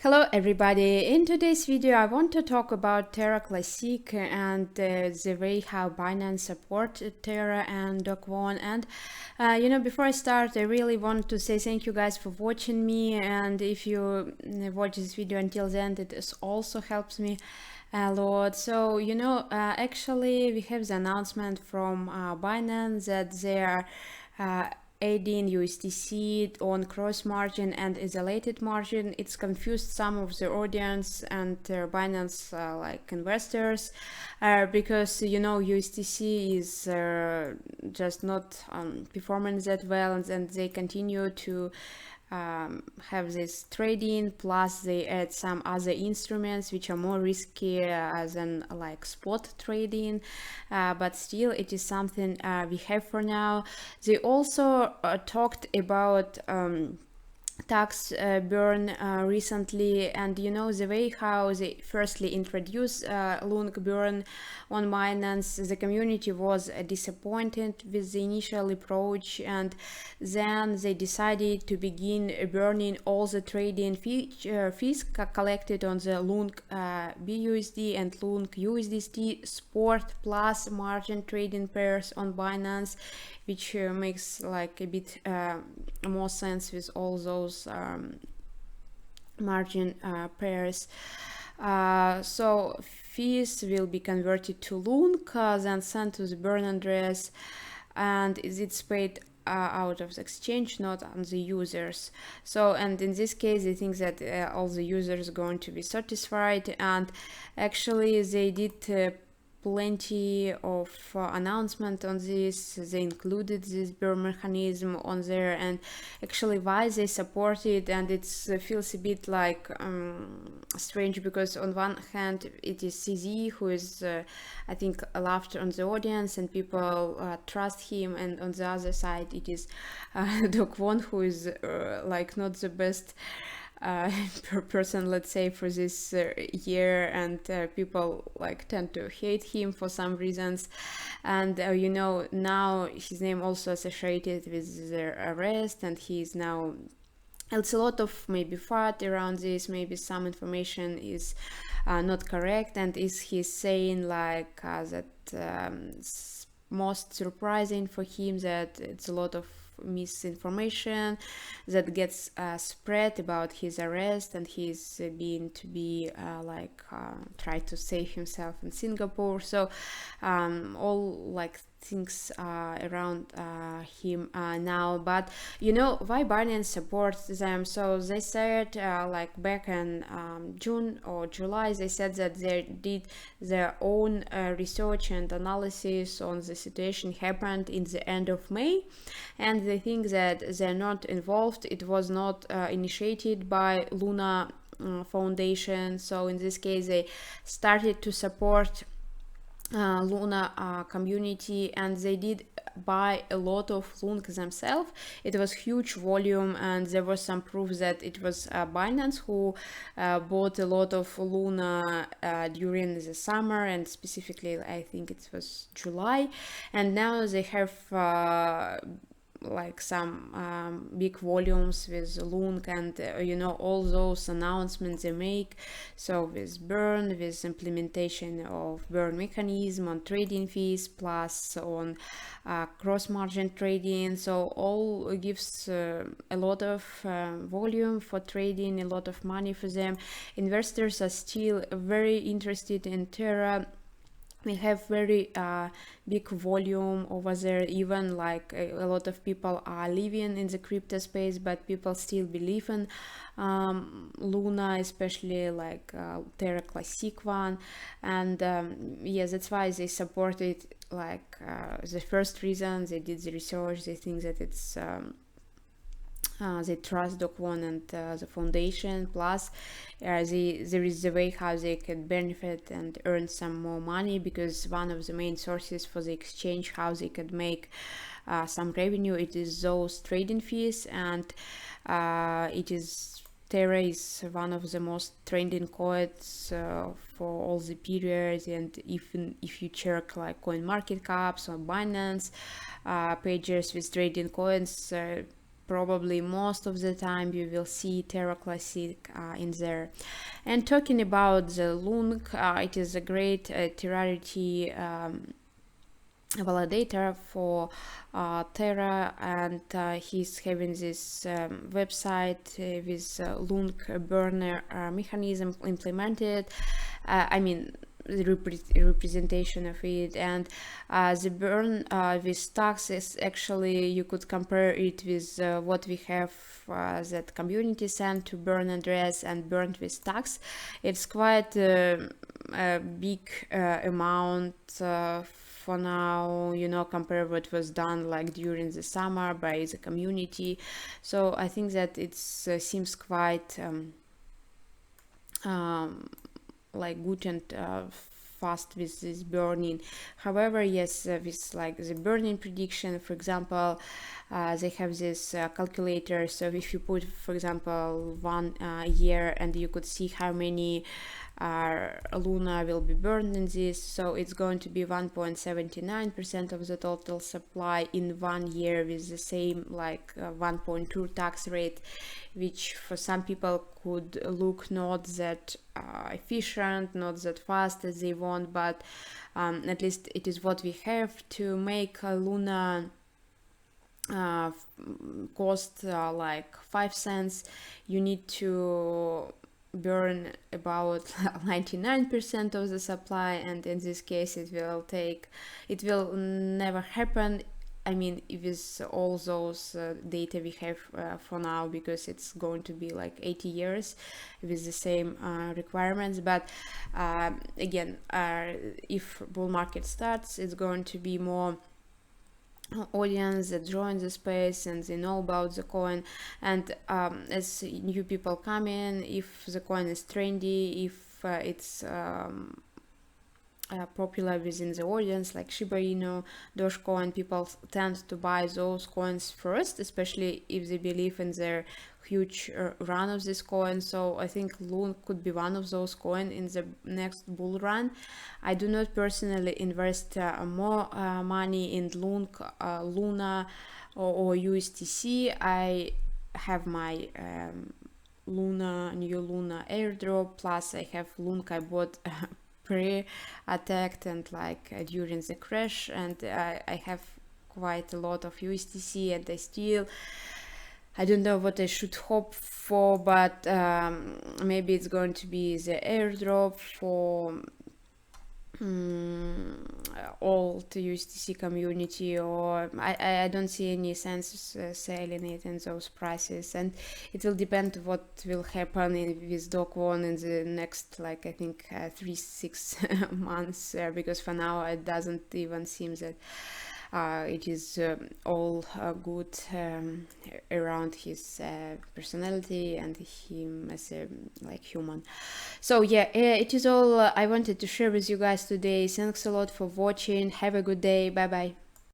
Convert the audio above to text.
Hello everybody, in today's video I want to talk about Terra Classic and the way how Binance support Terra and Kwon. And before I start, I really want to say thank you guys for watching me, and if you watch this video until the end, it also helps me a lot. So actually we have the announcement from Binance that they are adding USDC on cross margin and isolated margin. It's confused some of the audience and Binance like investors because USDC is just not performing that well, and then they continue to have this trading, plus they add some other instruments which are more risky than like spot trading, but still it is something we have for now. They also talked about tax burn recently, and the way how they firstly introduced LUNC burn on Binance, the community was disappointed with the initial approach, and then they decided to begin burning all the trading fees collected on the LUNC BUSD and LUNC USDT sport plus margin trading pairs on Binance, which makes like a bit more sense with all those margin pairs. So fees will be converted to LUNC, then sent to the burn address, and it's paid out of the exchange, not on the users. So, and in this case I think that all the users are going to be satisfied, and actually they did plenty of announcement on this. They included this burn mechanism on there, and actually why they support it, and it feels a bit like strange, because on one hand it is CZ who is I think loved on the audience and people trust him, and on the other side it is Kwon who is like not the best person, let's say, for this year, and people like tend to hate him for some reasons. And now his name also associated with the arrest, and he's now, it's a lot of maybe fat around this, maybe some information is not correct, and is he saying like that most surprising for him that it's a lot of misinformation that gets spread about his arrest, and he's being to be try to save himself in Singapore. So all like things around him now. But why Binance supports them? So they said like back in June or July, they said that they did their own research and analysis on the situation happened in the end of May, and they think that they're not involved. It was not initiated by Luna Foundation. So in this case they started to support Luna community, and they did buy a lot of LUNC themselves. It was huge volume, and there was some proof that it was Binance who bought a lot of Luna during the summer, and specifically I think it was July, and now they have like some big volumes with LUNC, and all those announcements they make. So with burn, with implementation of burn mechanism on trading fees, plus on cross margin trading, so all gives a lot of volume for trading, a lot of money for them. Investors are still very interested in Terra. We have very big volume over there, even like a lot of people are living in the crypto space, but people still believe in Luna, especially like Terra Classic one, and yes, that's why they support it. Like the first reason, they did the research, they think that it's they trust Kwon and the foundation, plus there is the way how they can benefit and earn some more money, because one of the main sources for the exchange how they could make some revenue, it is those trading fees, and it is Terra is one of the most trending coins for all the periods, and even if you check like coin market caps or Binance pages with trading coins, probably most of the time you will see Terra Classic in there. And talking about the LUNC, it is a great Terrarity validator for Terra, and he's having this website with LUNC burner mechanism implemented. I mean, the representation of it, and the burn with stacks is actually, you could compare it with what we have that community sent to burn address and burned with stacks. It's quite a big amount for now, you know, compare what was done like during the summer by the community. So I think that it seems quite like good and fast with this burning. However, yes, with like the burning prediction, for example, they have this calculator. So if you put, for example, 1 year, and you could see how many Luna will be burned in this, so it's going to be 1.79% of the total supply in 1 year, with the same like 1.2 tax rate, which for some people could look not that efficient, not that fast as they want, but at least it is what we have. To make Luna cost like 5 cents, you need to burn about 99% of the supply, and in this case it will never happen. I mean, with all those data we have for now, because it's going to be like 80 years with the same requirements. But again, if bull market starts, it's going to be more audience that join the space and they know about the coin, and as new people come in, if the coin is trendy, if it's popular within the audience, like Shiba Inu, Dogecoin, people tend to buy those coins first, especially if they believe in their huge run of this coin. So I think Loon could be one of those coins in the next bull run. I do not personally invest more money in Luna or USTC. I have my new Luna airdrop, plus I have LUNC I bought pre-attacked and like during the crash, and I have quite a lot of USTC, and I don't know what I should hope for, but maybe it's going to be the airdrop for all the USDC community, or I don't see any sense selling it in those prices, and it will depend what will happen with Kwon in the next, like, I think 3-6 months, because for now it doesn't even seem that it is all good around his personality and him as a like human. So yeah, it is all I wanted to share with you guys today. Thanks a lot for watching. Have a good day. Bye bye.